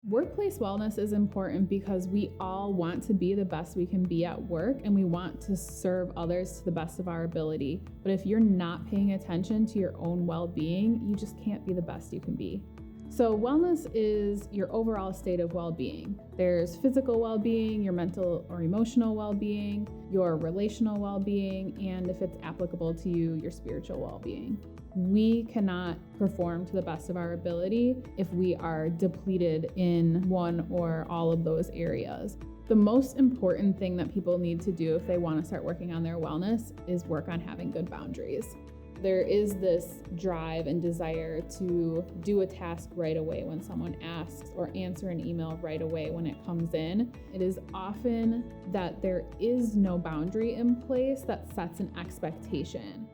Workplace wellness is important because we all want to be the best we can be at work, and we want to serve others to the best of our ability. But if you're not paying attention to your own well-being, you just can't be the best you can be. So wellness is your overall state of well-being. There's physical well-being, your mental or emotional well-being, your relational well-being, and if it's applicable to you, your spiritual well-being. We cannot perform to the best of our ability if we are depleted in one or all of those areas. The most important thing that people need to do if they want to start working on their wellness is work on having good boundaries. There is this drive and desire to do a task right away when someone asks, or answer an email right away when it comes in. It is often that there is no boundary in place that sets an expectation.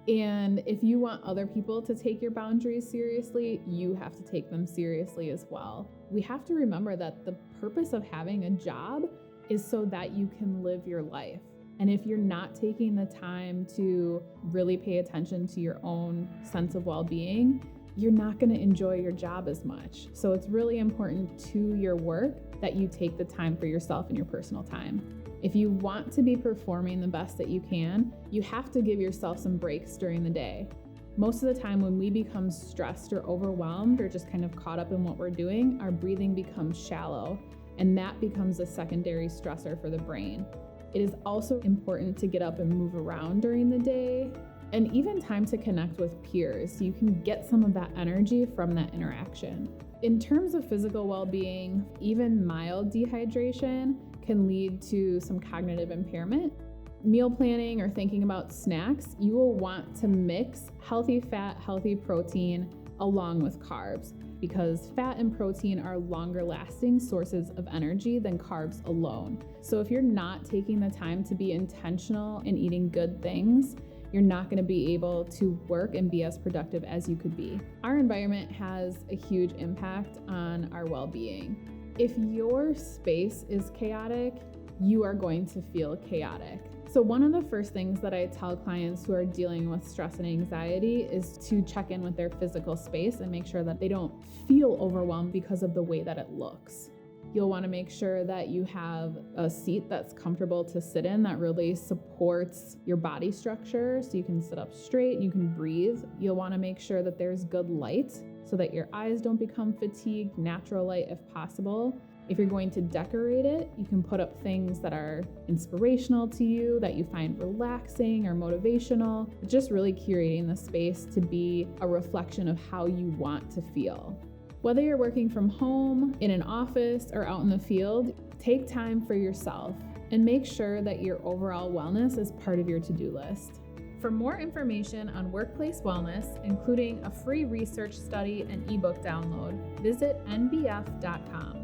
And if you want other people to take your boundaries seriously, you have to take them seriously as well. We have to remember that the purpose of having a job is so that you can live your life. And if you're not taking the time to really pay attention to your own sense of well-being, you're not going to enjoy your job as much. So it's really important to your work that you take the time for yourself and your personal time. If you want to be performing the best that you can, you have to give yourself some breaks during the day. Most of the time when we become stressed or overwhelmed or just kind of caught up in what we're doing, our breathing becomes shallow, and that becomes a secondary stressor for the brain. It is also important to get up and move around during the day, and even time to connect with peers so you can get some of that energy from that interaction. In terms of physical well-being, even mild dehydration can lead to some cognitive impairment. Meal planning or thinking about snacks, you will want to mix healthy fat, healthy protein along with carbs, because fat and protein are longer lasting sources of energy than carbs alone. So if you're not taking the time to be intentional in eating good things, you're not going to be able to work and be as productive as you could be. Our environment has a huge impact on our well-being. If your space is chaotic, you are going to feel chaotic. So one of the first things that I tell clients who are dealing with stress and anxiety is to check in with their physical space and make sure that they don't feel overwhelmed because of the way that it looks. You'll want to make sure that you have a seat that's comfortable to sit in that really supports your body structure so you can sit up straight and you can breathe. You'll want to make sure that there's good light so that your eyes don't become fatigued, natural light if possible. If you're going to decorate it, you can put up things that are inspirational to you, that you find relaxing or motivational. Just really curating the space to be a reflection of how you want to feel. Whether you're working from home, in an office, or out in the field, take time for yourself and make sure that your overall wellness is part of your to-do list. For more information on workplace wellness, including a free research study and ebook download, visit nbf.com.